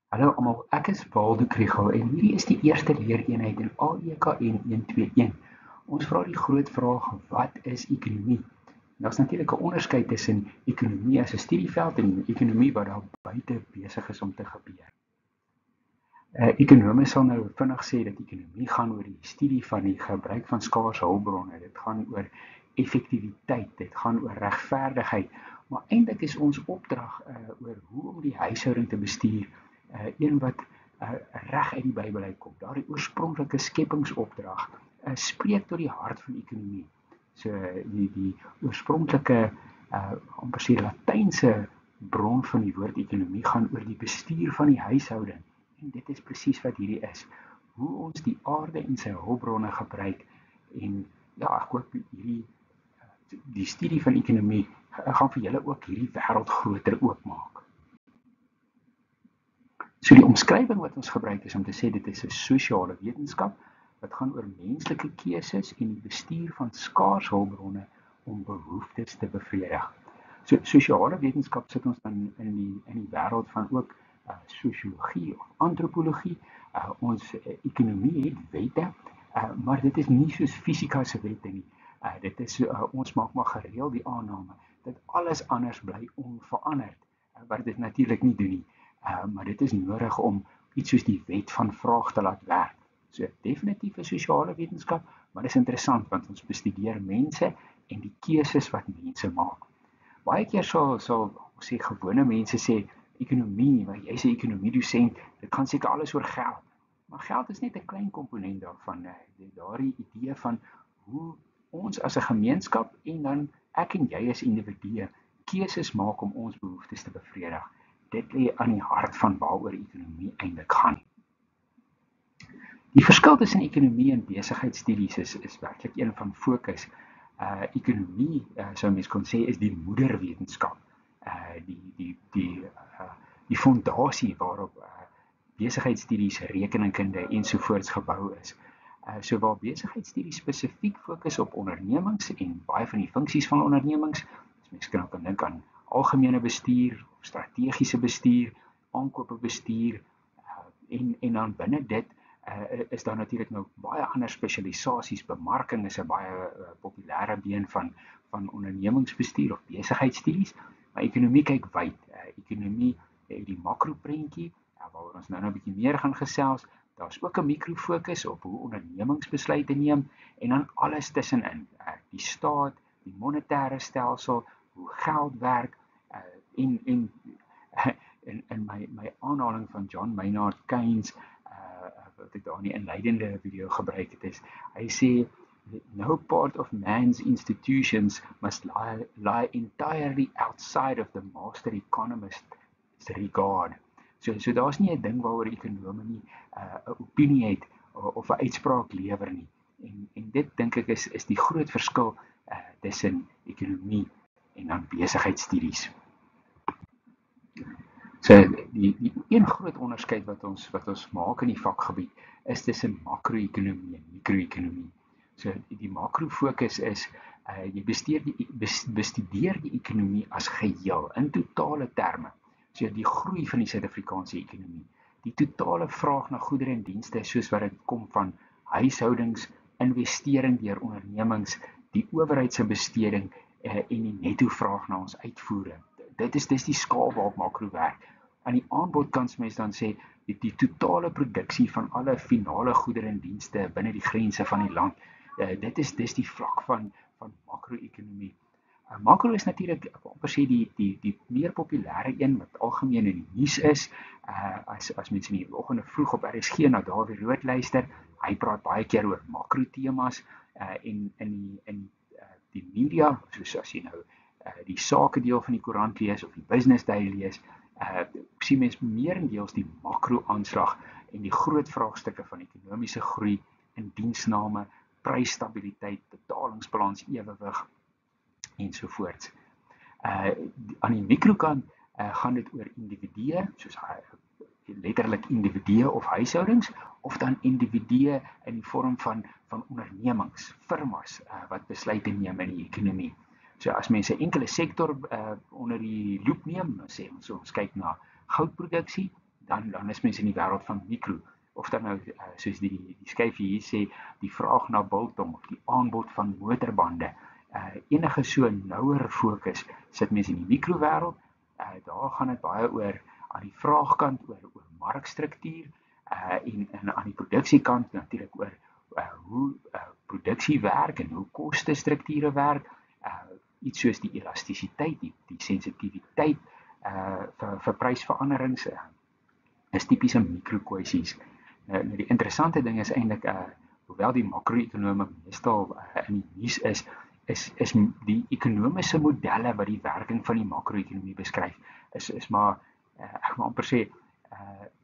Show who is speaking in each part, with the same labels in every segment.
Speaker 1: Hallo almal, ek is Waldo Kriegel en hierdie is die eerste leereenheid in AEKN 121. Ons vra die groot vraag: wat is ekonomie? Daar's natuurlik 'n onderskeid tussen ekonomie as 'n studieveld en ekonomie wat daar buite besig is om te gebeur. Ekonome sal nou vinnig sê dat ekonomie gaan oor die studie van die gebruik van skaarse hulpbronne. Dit gaan oor effektiwiteit, dit gaan oor regverdigheid. Maar eintlik is ons opdrag oor hoe om die huishouding te bestuur, een wat reg uit die Bybel uitkom. Daardie oorspronklike skepingsopdrag spreek tot die hart van ekonomie. So die oorspronklike amper sê Latynse bron van die woord ekonomie gaan oor die bestuur van die huishouding. En dit is presies wat hierdie is. Hoe ons die aarde en sy hulpbronne gebruik. En ja, ek hoop die studie van ekonomie gaan vir julle ook hierdie wêreld groter oopmaak. So die omskrywing wat ons gebruik is om te sê dit is 'n sosiale wetenskap wat gaan oor menslike keuses en die bestuur van skaars hulpbronne om behoeftes te bevredig. So sosiale wetenskap sit ons dan in die wêreld van ook sosiologie of antropologie. Ons ekonomie het wette, maar dit is nie soos fisika se wette nie. Dit is ons maak maar gereeld die aanname dat alles anders bly onveranderd, wat dit natuurlik nie doen nie. Maar dit is nodig om iets soos die wet van vraag te laat werk. So definitief 'n sosiale wetenskap, maar dit is interessant want ons bestudeer mense en die keuses wat mense maak. Baie keer sal sê gewone mense sê ekonomie, maar jy's 'n ekonomiedosent, dit gaan seker alles oor geld. Maar geld is net 'n klein komponent daarvan. Daardie idee van hoe ons as 'n gemeenskap en dan ek en jy as individue keuses maak om ons behoeftes te bevredig. Dit lê aan die hart van waaroor ekonomie eintlik gaan. Die verskil tussen ekonomie en besigheidstudies is werklik een van fokus. Ekonomie, sou mens kon sê, is die moederwetenskap. Die fondasie waarop besigheidstudies, rekeningkunde ensovoorts gebou is. So waar besigheidstudies spesifiek fokus op ondernemings en baie van die funksies van ondernemings, as mens kan dink aan algemene bestuur, strategiese bestuur, aankope bestuur, en dan binne dit is daar natuurlik nou baie ander spesialisasies. Bemarking is 'n baie populêre been van ondernemingsbestuur of besigheidsstudies, maar ekonomie kyk wyd. Ekonomie het die makroprentjie, waaroor ons nou 'n bietjie meer gaan gesels. Daar's ook 'n mikrofokus op hoe ondernemings besluite neem en dan alles tussenin. Die staat, die monetêre stelsel, hoe geld werk, in my aanhaling van John Maynard Keynes, wat ek daar in die inleidende video gebruik het, is hy sê no part of man's institutions must lie entirely outside of the master economist's regard. So daar's nie 'n ding waaroor ekonome nie 'n opinie het of 'n uitspraak lewer nie. En dit dink ek is die groot verskil tussen ekonomie en dan besigheidstudies. So die een groot onderskeid wat ons maak in die vakgebied is tussen makro-ekonomie en mikro-ekonomie. So die makro-fokus is jy bestudeer die ekonomie as geheel in totale terme. So die groei van die Suid-Afrikaanse ekonomie, die totale vraag na goedere en dienste soos wat dit kom van huishoudings, investering deur ondernemings, die owerheid se besteding en die netto vraag na ons uitvoere. Dit is die skaal waarop makro werk. Aan die aanbodkant mens dan sê die totale produksie van alle finale goedere en dienste binne die grense van die land. Dit is die vlak van makro-ekonomie. Makro is natuurlik amper sê die meer populêre een wat algemeen in die nuus is. As mense in die oggende vroeg op RSG na Dawie Rood luister, hy praat baie keer oor makro temas en in die media, soos as jy nou die sake deel van die koerant lees of die business day lees, sien mens meerendeels die makro-aanslag en die groot vraagstukke van ekonomiese groei, indiensname, prysstabiliteit, betalingsbalans, ewewig ensovoorts. Aan die mikrokant gaan dit oor individue, soos letterlik individue of huishoudings, of dan individue in die vorm van ondernemings, firmas wat besluite neem in die ekonomie. So as mense 'n enkele sektor onder die loep neem, sê ons kyk na goudproduksie, dan is mens in die wêreld van mikro. Of dan nou soos die skyfie hier sê, die vraag na biltong of die aanbod van motorbande. Enige so nouer fokus sit mens in die mikrowêreld. Daar gaan dit baie oor aan die vraagkant oor markstruktuur en aan die produksiekant natuurlik oor hoe produksie werk en hoe kostestrukture werk. Iets soos die elastisiteit, die sensitiwiteit vir prysveranderings is tipiese mikrokwessies. Die interessante ding is eintlik hoewel die makro-ekonome meestal in die nuus is die ekonomiese modelle wat die werking van die makro-ekonomie beskryf, is maar, ek wil amper sê,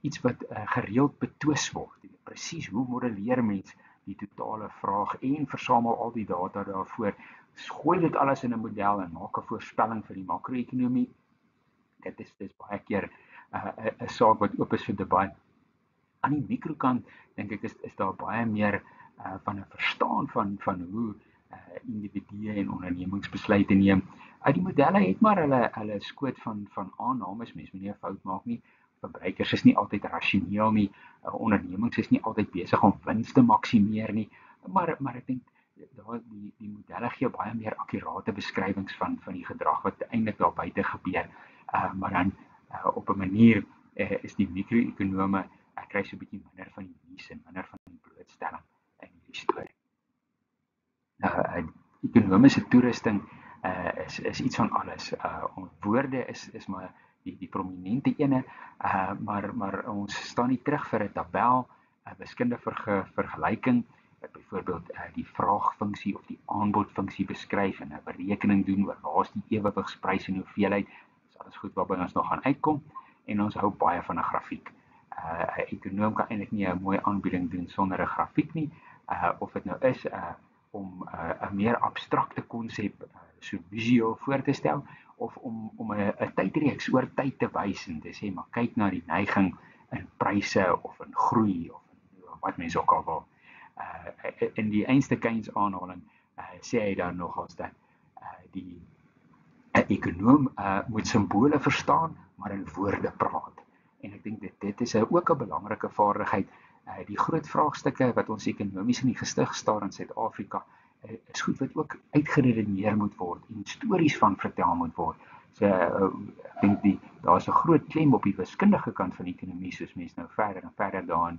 Speaker 1: iets wat gereeld betwis word. Presies hoe modelleer mens die totale vraag en versamel al die data daarvoor, gooi dit alles in 'n model en maak 'n voorspelling vir die makro-ekonomie. Dit is baie keer 'n saak wat oop is vir debat. Aan die mikrokant dink ek is daar baie meer van 'n verstaan van hoe individue en ondernemings besluite neem. Die modelle het maar hulle skoot van aannames, mens moet nie 'n fout maak nie. Verbruikers is nie altyd rasioneel nie. Ondernemings is nie altyd besig om wins te maksimeer nie. Maar ek dink die modelle gee baie meer akkurate beskrywings van die gedrag wat eintlik daar buite gebeur. Maar dan op 'n manier is die mikro-ekonome kry so 'n bietjie minder van die nuus en minder van die blootstelling in hierdie storie. Ekonomiese toerusting is iets van alles. Woorde is maar die prominente ene, maar ons staan nie terug vir 'n tabel, 'n wiskundige vergelyking, wat byvoorbeeld die vraagfunksie of die aanbodfunksie beskryf en 'n berekening doen oor waar is die ewewigsprys en hoeveelheid. Dis alles goed waarby ons nog gaan uitkom en ons hou baie van 'n grafiek. 'n Ekonoom kan eintlik nie 'n mooi aanbieding doen sonder 'n grafiek nie, of dit nou is om 'n meer abstrakte konsep so visueel voor te stel, of om 'n tydreeks oor tyd te wys en te sê, maar kyk na die neiging in pryse of in groei of in wat mense ook al wil. In die einste Keynes aanhaling sê hy dan nogals dat die 'n ekonoom moet simbole verstaan, maar in woorde praat. En ek dink dit is ook 'n belangrike vaardigheid. Die groot vraagstukke wat ons ekonomies in die gesig staar in Suid-Afrika is goed wat ook uitgeredeneer moet word en stories van vertel moet word. So ek dink daar's 'n groot klem op die wiskundige kant van die ekonomie, soos mense nou verder en verder daarin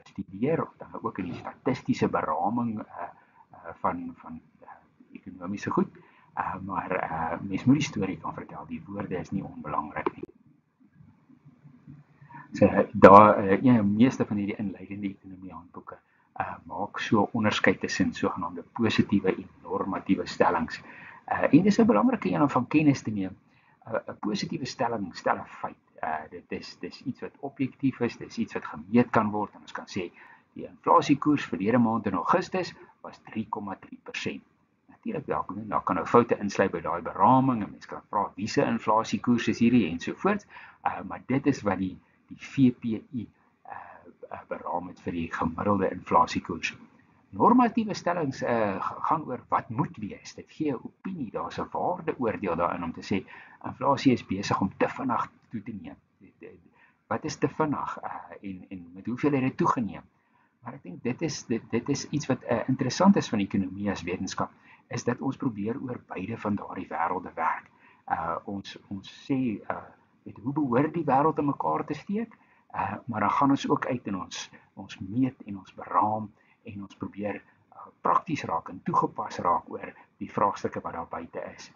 Speaker 1: studeer, of dan ook in die statistiese beraming van ekonomiese goed. Maar mens moet die storie kan vertel. Die woorde is nie onbelangrik nie. So meeste van hierdie inleidende ekonomie handboeke maak so onderskeid tussen sogenaamde positiewe en normatiewe stellings. En dis 'n belangrike een om van kennis te neem. 'n Positiewe stelling stel 'n feit. Dis iets wat objektief is, dis iets wat gemeet kan word en ons kan sê die inflasiekoers verlede maand in Augustus was 3,3%. Natuurlik daar kan nou foute insluit by daai beraming en mense kan vra wie se inflasiekoers is hierdie en so voort. Maar dit is wat die VPI beraam het vir die gemiddelde inflasiekoers. Normatiewe stellings gaan oor wat moet wees. Dit gee 'n opinie, daar's 'n waardeoordeel daarin om te sê inflasie is besig om te vinnig toe te neem. Wat is te vinnig en met hoeveel het dit toegeneem? Maar ek dink dit is iets wat interessant is van ekonomie as wetenskap, is dat ons probeer oor beide van daardie wêrelde werk. Ons sê hoe behoort die wêreld in mekaar te steek, maar dan gaan ons ook uit en ons meet en ons beraam en ons probeer prakties raak en toegepas raak oor die vraagstukke wat daar buite is.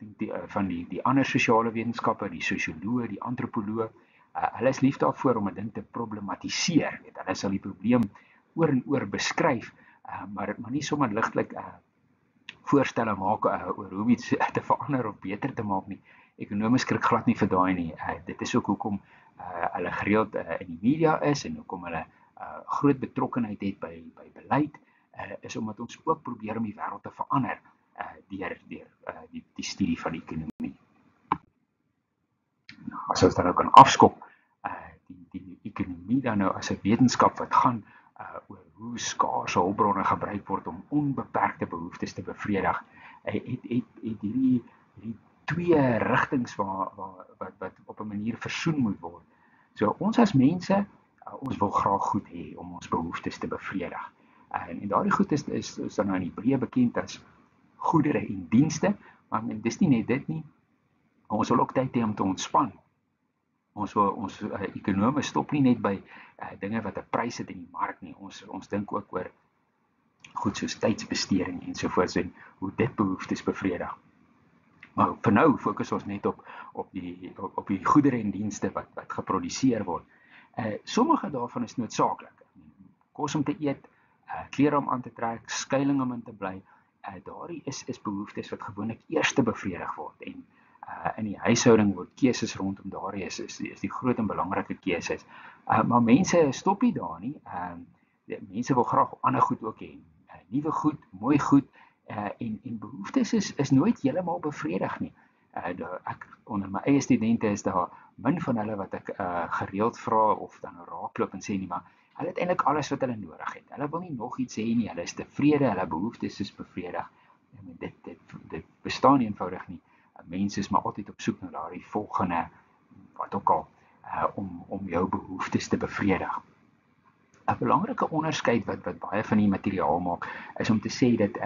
Speaker 1: Ek dink van die ander sosiale wetenskappe, die sosioloë, die antropoloë, hulle is lief daarvoor om 'n ding te problematiseer. Hulle sal die probleem oor en oor beskryf, maar nie sommer ligtelik voorstelle maak oor hoe iets te verander of beter te maak nie. Ekonome skrik glad nie vir daai nie. Dit is ook hoekom hulle gereeld in die media is en hoekom hulle groot betrokkenheid het by beleid, is omdat ons ook probeer om die wêreld te verander deur die studie van die ekonomie. As ons dan nou kan afskop, die ekonomie dan nou as 'n wetenskap wat gaan oor hoe skaarse hulpbronne gebruik word om onbeperkte behoeftes te bevredig, het hierdie twee rigtings wat op 'n manier versoen moet word. So ons as mense, ons wil graag goed hê om ons behoeftes te bevredig. En daardie goed is dan nou in die breë bekend as goedere en dienste, maar dis nie net dit nie. Ons wil ook tyd hê om te ontspan. Ons ekonome stop nie net by dinge wat 'n prys het in die mark nie. Ons dink ook oor goed soos tydsbesteding ensovoorts en hoe dit behoeftes bevredig. Maar vir nou fokus ons net op die goedere en dienste wat geproduseer word. Sommige daarvan is noodsaaklik. Kos om te eet, klere om aan te trek, skuiling om in te bly. Daardie is behoeftes wat gewoonlik eers bevredig word en in die huishouding word keuses rondom daardie is die groot en belangrike keuses. Maar mense stop nie daar nie. Mense wil graag ander goed ook hê. Nuwe goed, mooi goed en behoeftes is nooit heeltemal bevredig nie. Ek onder my eie studente is daar min van hulle wat ek gereeld vra of dan raakloop en sê nie, maar hulle het eintlik alles wat hulle nodig het. Hulle wil nie nog iets hê nie, hulle is tevrede, hulle behoeftes is bevredig. Dit bestaan nie eenvoudig nie. Mense is maar altyd op soek na daardie volgende, wat ook al, om jou behoeftes te bevredig. 'n Belangrike onderskeid wat baie van die materiaal maak, is om te sê dat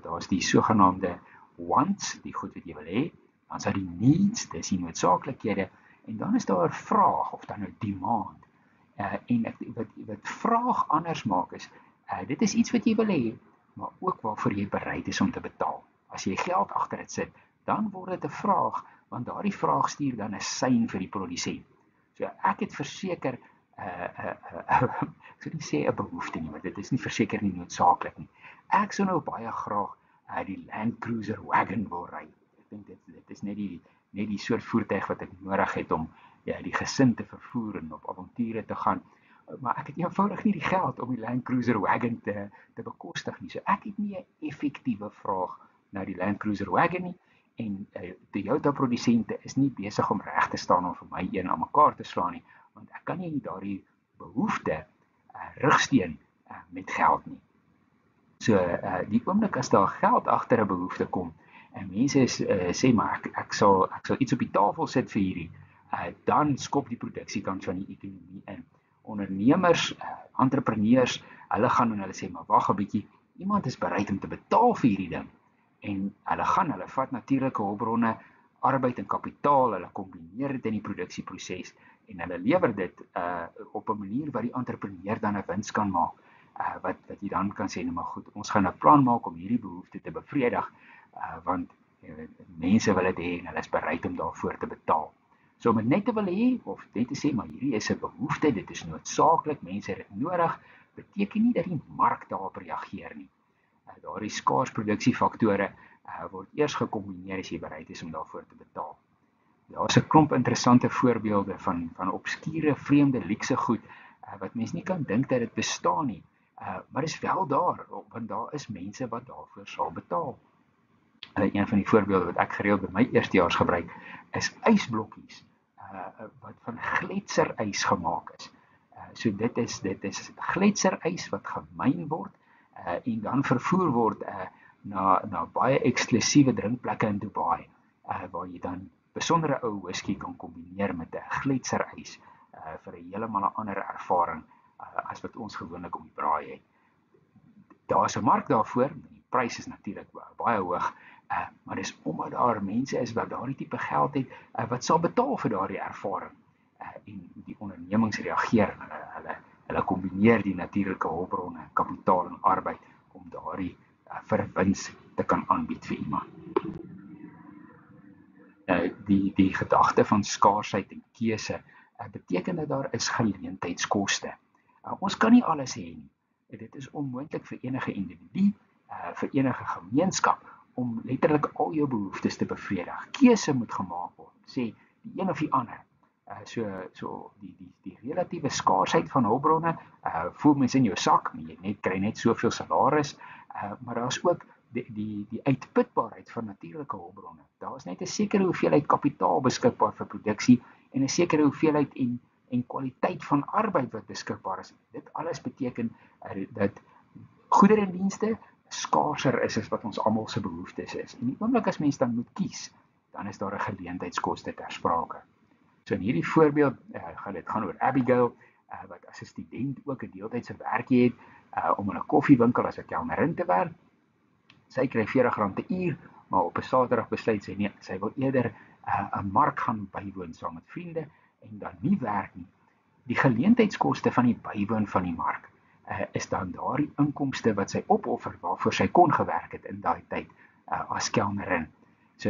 Speaker 1: daar's die sogenaamde wants, die goed wat jy wil hê, dan is daar die needs, dis die noodsaaklikhede, en dan is daar vraag of dan 'n demand. En wat vraag anders maak is, dit is iets wat jy wil hê, maar ook waarvoor jy bereid is om te betaal. As jy geld agter dit sit, dan word dit 'n vraag, want daardie vraag stuur dan 'n sein vir die produsent. So ek het verseker ek sou nie sê 'n behoefte nie, want dit is nie verseker nie noodsaaklik nie. Ek sou nou baie graag die Land Cruiser Wagon wil ry. Ek dink dit is net die soort voertuig wat ek nodig het om die gesin te vervoer en op avonture te gaan. Maar ek het eenvoudig nie die geld om die Land Cruiser Wagon te bekostig nie. So ek het nie 'n effektiewe vraag na die Land Cruiser Wagon nie. En Toyota produsente is nie besig om reg te staan om vir my een aan mekaar te slaan nie, want ek kan nie daardie behoefte rigsteen met geld nie. So die oomblik as daar geld agter 'n behoefte kom en mense sê maar ek sal iets op die tafel sit vir hierdie, dan skop die produksiekant van die ekonomie in. Ondernemers, entrepreneurs, hulle gaan en hulle sê maar wag 'n bietjie, iemand is bereid om te betaal vir hierdie ding. En hulle vat natuurlike hulpbronne, arbeid en kapitaal, hulle kombineer dit in die produksieproses en hulle lewer dit op 'n manier wat die entrepreneur dan 'n wins kan maak. Wat jy dan kan sê, nou maar goed, ons gaan 'n plan maak om hierdie behoefte te bevredig, want mense wil dit hê en hulle is bereid om daarvoor te betaal. So om dit net te wil hê of net te sê maar hierdie is 'n behoefte, dit is noodsaaklik, mense het dit nodig, beteken nie dat die mark daarop reageer nie. Daardie skaars produksiefaktore word eers gekombineer as jy bereid is om daarvoor te betaal. Daar's 'n klomp interessante voorbeelde van obskure, vreemde, luukse goed wat mense nie kan dink dat dit bestaan nie. Maar dis wel daar, want daar is mense wat daarvoor sal betaal. Een van die voorbeelde wat ek gereeld by my eerstejaars gebruik is ysblokkies wat van gletserys gemaak is. So dit is gletserys wat gemyn word en dan vervoer word na baie eksklusiewe drinkplekke in Dubai, waar jy dan besondere ou whisky kan kombineer met 'n gletserys vir 'n heeltemal ander ervaring as wat ons gewoonlik op die braai het. Daar is 'n mark daarvoor, die prys is natuurlik baie hoog, maar dis omdat daar mense is wat daardie tipe geld het wat sal betaal vir daardie ervaring. En die ondernemings reageer, hulle kombineer die natuurlike hulpbronne, kapitaal en arbeid om daardie vir 'n wins te kan aanbied vir iemand. Die gedagte van skaarsheid en keuse beteken dat daar is geleentheidskoste. Ons kan nie alles hê nie. Dit is onmoontlik vir enige individu, vir enige gemeenskap om letterlik al jou behoeftes te bevredig. Keuse moet gemaak word, sê die een of die ander. So die relatiewe skaarsheid van hulpbronne, voel mens in jou sak, jy kry net soveel salaris, maar daar is ook die uitputbaarheid van natuurlike hulpbronne. Daar is net 'n sekere hoeveelheid kapitaal beskikbaar vir produksie en 'n sekere hoeveelheid en kwaliteit van arbeid wat beskikbaar is. Dit alles beteken dat goedere en dienste skaarser is as wat ons almal se behoeftes is. En die oomblik as mens dan moet kies, dan is daar 'n geleentheidskoste ter sprake. So in hierdie voorbeeld gaan dit gaan oor Abigail, wat as 'n student ook 'n deeltydse werkie het om in 'n koffiewinkel as 'n kelnerin te werk. Sy kry R40 'n uur, maar op 'n Saterdag besluit sy nee, sy wil eerder 'n mark gaan bywoon saam met vriende en dan nie werk nie. Die geleentheidskoste van die bywoon van die mark is dan daardie inkomste wat sy opoffer waarvoor sy kon gewerk het in daai tyd as kelnerin. So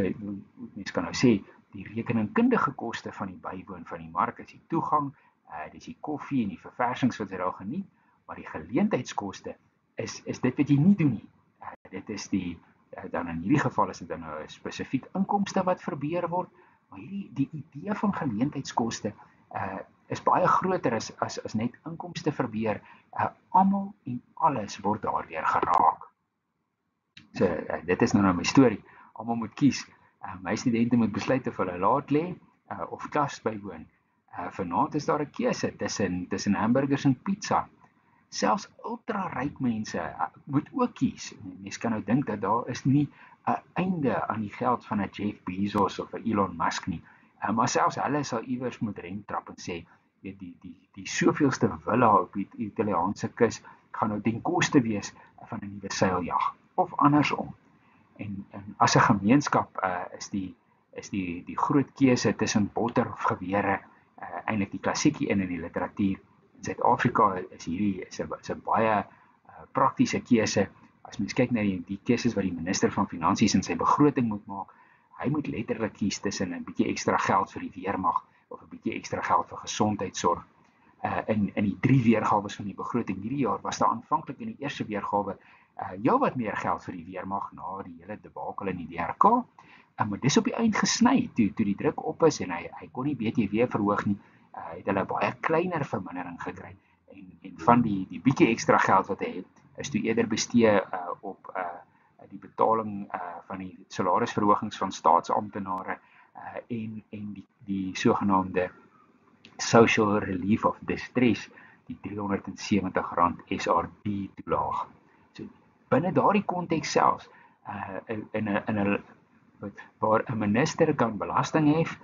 Speaker 1: mens kan nou sê die rekeningkundige koste van die bywoon van die mark is die toegang, dis die koffie en die verversings wat jy daar geniet, maar die geleentheidskoste is dit wat jy nie doen nie. Dit is dan in hierdie geval is dit dan 'n spesifiek inkomste wat verbeur word, maar die idee van geleentheidskoste is baie groter as net inkomste verbeur. Almal en alles word daardeur geraak. So dit is nou my storie. Almal moet kies. My studente moet besluit of hulle laat lê of klas bywoon. Vanaand is daar 'n keuse tussen hamburgers en pizza. Selfs ultra-ryk mense moet ook kies. Mens kan nou dink dat daar is nie 'n einde aan die geld van 'n Jeff Bezos of 'n Elon Musk nie. Maar selfs hulle sal iewers moet rentrap en sê, die soveelste villa op die Italiaanse kus gaan nou ten koste wees van 'n nuwe seiljag of andersom. En as 'n gemeenskap is die groot keuse tussen botter of gewere eintlik die klassieke een in die literatuur. In Suid-Afrika is hierdie 'n baie praktiese keuse. As mens kyk na die keuses wat die minister van Finansies in sy begroting moet maak, hy moet letterlik kies tussen 'n bietjie ekstra geld vir die weermag of 'n bietjie ekstra geld vir gesondheidsorg. In die 3 weergawes van die begroting hierdie jaar was daar aanvanklik in die eerste weergawe wat meer geld vir die weermag na die hele debakel in die DRK. Maar dis op die eind gesny toe die druk op is en hy kon nie BTW verhoog nie. Het hulle baie kleiner vermindering gekry en van die bietjie ekstra geld wat hy het is toe eerder bestee op die betaling van die salarisverhogings van staatsamptenare en die sogenaamde Social Relief of Distress, die R370 SRD toelaag. So binne daardie konteks selfs waar 'n minister kan belasting hef,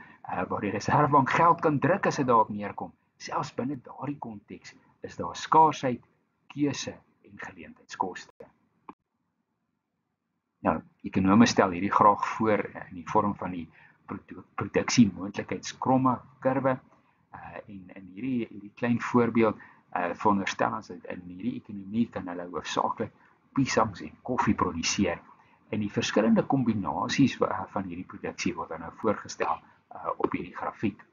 Speaker 1: waar die Reservebank geld kan druk as dit daarop neerkom. Selfs binne daardie konteks is daar skaarsheid, keuse en geleentheidskoste. Nou, ekonome stel hierdie graag voor in die vorm van die produksiemoontlikheidskromme kurwe. En in hierdie klein voorbeeld veronderstel ons dat in hierdie ekonomie kan hulle hoofsaaklik piesangs en koffie produseer. En die verskillende kombinasies van hierdie produksie word dan nou voorgestel op hierdie grafiek.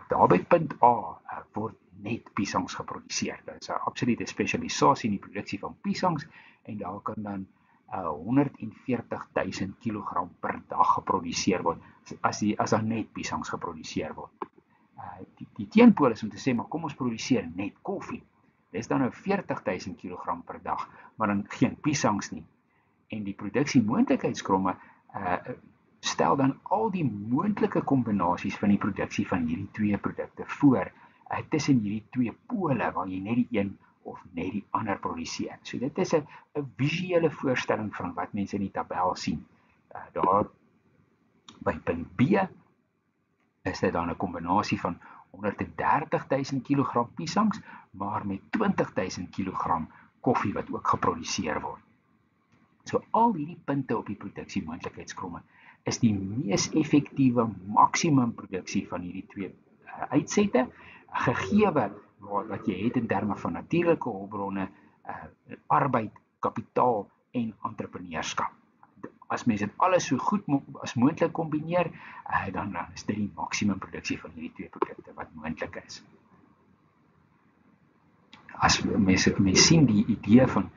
Speaker 1: Daar by punt A word net piesangs geproduseer. Dit is 'n absolute spesialisasie in die produksie van piesangs en daar kan dan 140.000 kg per dag geproduseer word as daar net piesangs geproduseer word. Die teenpool is om te sê, maar kom ons produseer net koffie. Dis dan nou 40.000 kg per dag, maar dan geen piesangs nie. En die produksiemoontlikheidskromme stel dan al die moontlike kombinasies van die produksie van hierdie twee produkte voor, tussen hierdie twee pole waar jy net die een of net die ander produseer. So dit is 'n visuele voorstelling van wat mense in die tabel sien. Daar by punt B is dit dan 'n kombinasie van 130.000 kg piesangs, maar met 20.000 kg koffie wat ook geproduseer word. So al hierdie punte op die produksiemoontlikheidskromme is die mees effektiewe maksimum produksie van hierdie twee uitsette, gegeewe wat jy het in terme van natuurlike hulpbronne, arbeid, kapitaal en entrepreneurskap. As mens dit alles so goed as moontlik kombineer, dan is dit die maksimum produksie van hierdie twee produkte wat moontlik is. As mense sien die idee van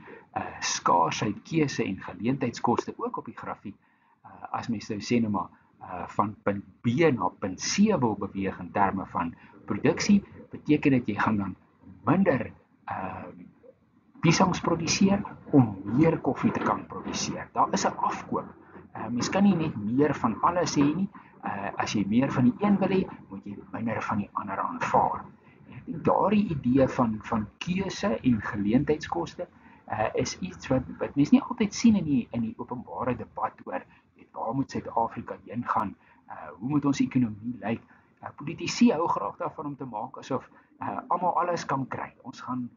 Speaker 1: skaarsheid, keuse en geleentheidskoste ook op die grafiek, as mens nou sê nou maar van punt B na punt C wil beweeg in terme van produksie, beteken dit jy gaan dan minder piesangs produseer om meer koffie te kan produseer. Daar is 'n afkoop. Mens kan nie net meer van alles hê nie. As jy meer van die een wil hê, moet jy minder van die ander aanvaar. Ek dink daardie idee van keuse en geleentheidskoste is iets wat mens nie altyd sien in die openbare debat oor waar moet Suid-Afrika heen gaan, hoe moet ons ekonomie lyk. Politici hou graag daarvan om te maak asof almal alles kan kry. Ons gaan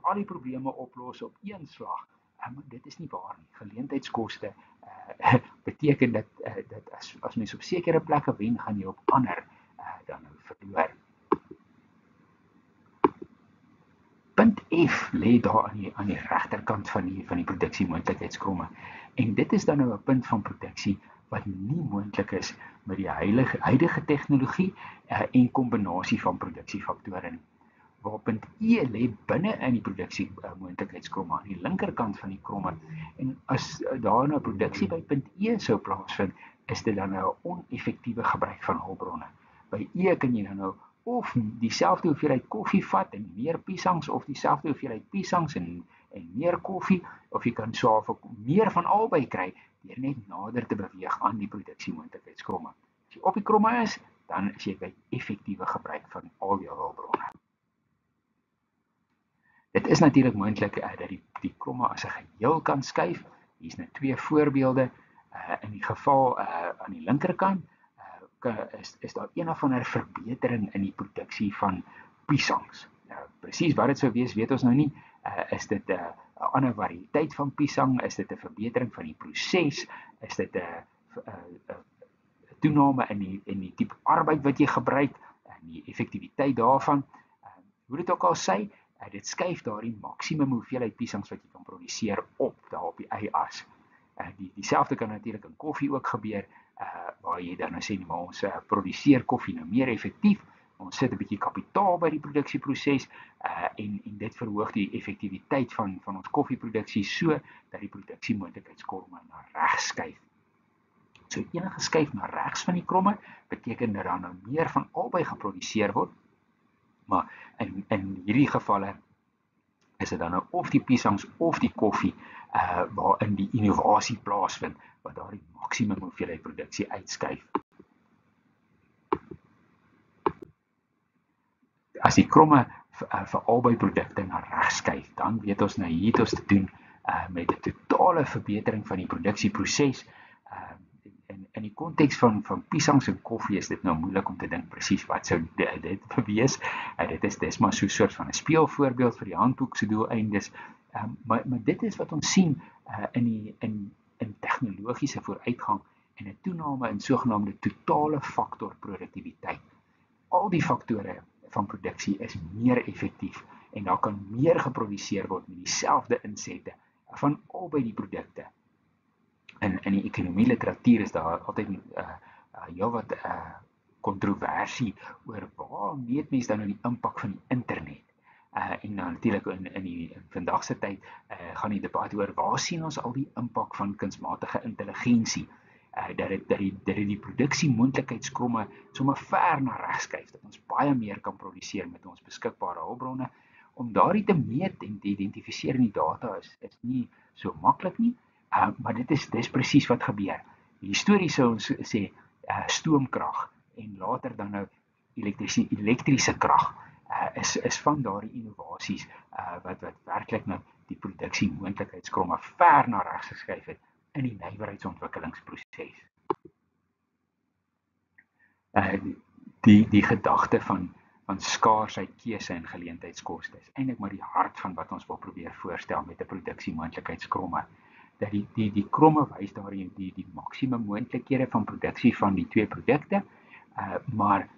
Speaker 1: al die probleme oplos op een slag. Maar dit is nie waar nie. Geleentheidskoste beteken dat as mens op sekere plekke wen, gaan jy op ander dan nou verloor. Punt F lê daar aan die regterkant van die produksiemoontlikheidskromme. En dit is dan nou 'n punt van produksie wat nie moontlik is met die huidige tegnologie en kombinasie van produksiefaktore nie. Waar punt E lê binne in die produksiemoontlikheidskromme aan die linkerkant van die kromme. En as daar nou produksie by punt E sou plaasvind, is dit dan nou 'n oneffektiewe gebruik van hulpbronne. By E kan jy dan nou of dieselfde hoeveelheid koffie vat en meer piesangs, of dieselfde hoeveelheid piesangs en meer koffie, of jy kan so meer van albei kry deur net nader te beweeg aan die produksiemoontlikheidskromme. As jy op die kromme is, dan is jy by effektiewe gebruik van al jou hulpbronne. Dit is natuurlik moontlik dat die kromme as 'n geheel kan skuif. Hier is nou 2 voorbeelde. In die geval aan die linkerkant is daar een of ander verbetering in die produksie van piesangs. Presies wat dit sou wees, weet ons nou nie. Is dit 'n ander variëteit van piesang? Is dit 'n verbetering van die proses? Is dit 'n toename in die tipe arbeid wat jy gebruik en die effektiwiteit daarvan? Hoe dit ook al sê, dit skuif daardie maksimum hoeveelheid piesangs wat jy kan produseer op daar op die y-as. Dieselfde kan natuurlik in koffie ook gebeur, waar jy dan nou sê, maar ons produseer koffie nou meer effektief, ons sit 'n bietjie kapitaal by die produksieproses en dit verhoog die effektiwiteit van ons koffieproduksie so dat die produksiemoontlikheidskromme na regs skuif. So enige skuif na regs van die kromme beteken dat daar nou meer van albei geproduseer word, maar in hierdie gevalle is dit dan nou of die piesangs of die koffie waarin die innovasie plaasvind wat daar die maksimum hoeveelheid produksie uitskuif. As die kromme vir albei produkte na regs skuif, dan weet ons nou hier het ons te doen met 'n totale verbetering van die produksieproses. In die konteks van piesangs en koffie is dit nou moeilik om te dink presies wat sou dit wees. Dit is maar so 'n soort van 'n speelvoorbeeld vir die handboek se doeleindes. Maar dit is wat ons sien in tegnologiese vooruitgang en 'n toename in sogenaamde totale faktor produktiwiteit. Al die faktore van produksie is meer effektief en daar kan meer geproduseer word met dieselfde insette van albei die produkte. In die ekonomie literatuur is daar altyd heelwat kontroversie oor waar meet mens dan nou die impak van die internet. En natuurlik in die vandag se tyd gaan die debat oor waar sien ons al die impak van kunsmatige intelligensie, dat die produksiemoontlikheidskromme sommer ver na regs skuif, dat ons baie meer kan produseer met ons beskikbare hulpbronne. Om daardie te meet en te identifiseer in die data is nie so maklik nie, maar dit is presies wat gebeur. Histories sou ons sê stoomkrag en later dan nou elektriese krag is van daardie innovasies wat werklik nou die produksiemoontlikheidskromme ver na regs geskuif het in die nywerheidsontwikkelingsproses. Die gedagte van skaarsheid, keuse en geleentheidskoste is eintlik maar die hart van wat ons wil probeer voorstel met 'n produksiemoontlikheidskromme. Dat die kromme wys daar die maksimum moontlikhede van produksie van die twee produkte, maar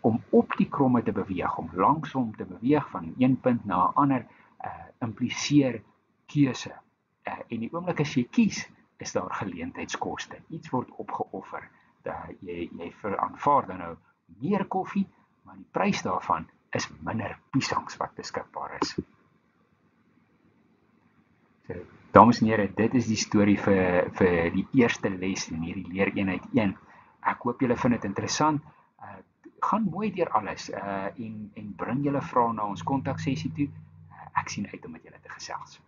Speaker 1: om op die kromme te beweeg, om langsom te beweeg van een punt na 'n ander, impliseer keuse. En die oomblik as jy kies, is daar geleentheidskoste. Iets word opgeoffer. Jy aanvaar dan nou meer koffie, maar die prys daarvan is minder piesangs wat beskikbaar is. So, dames en here, dit is die storie vir die eerste les in hierdie leereenheid 1. Ek hoop julle vind dit interessant. Gaan mooi deur alles en bring julle vrae na ons kontaksessie toe. Ek sien uit om met julle te gesels.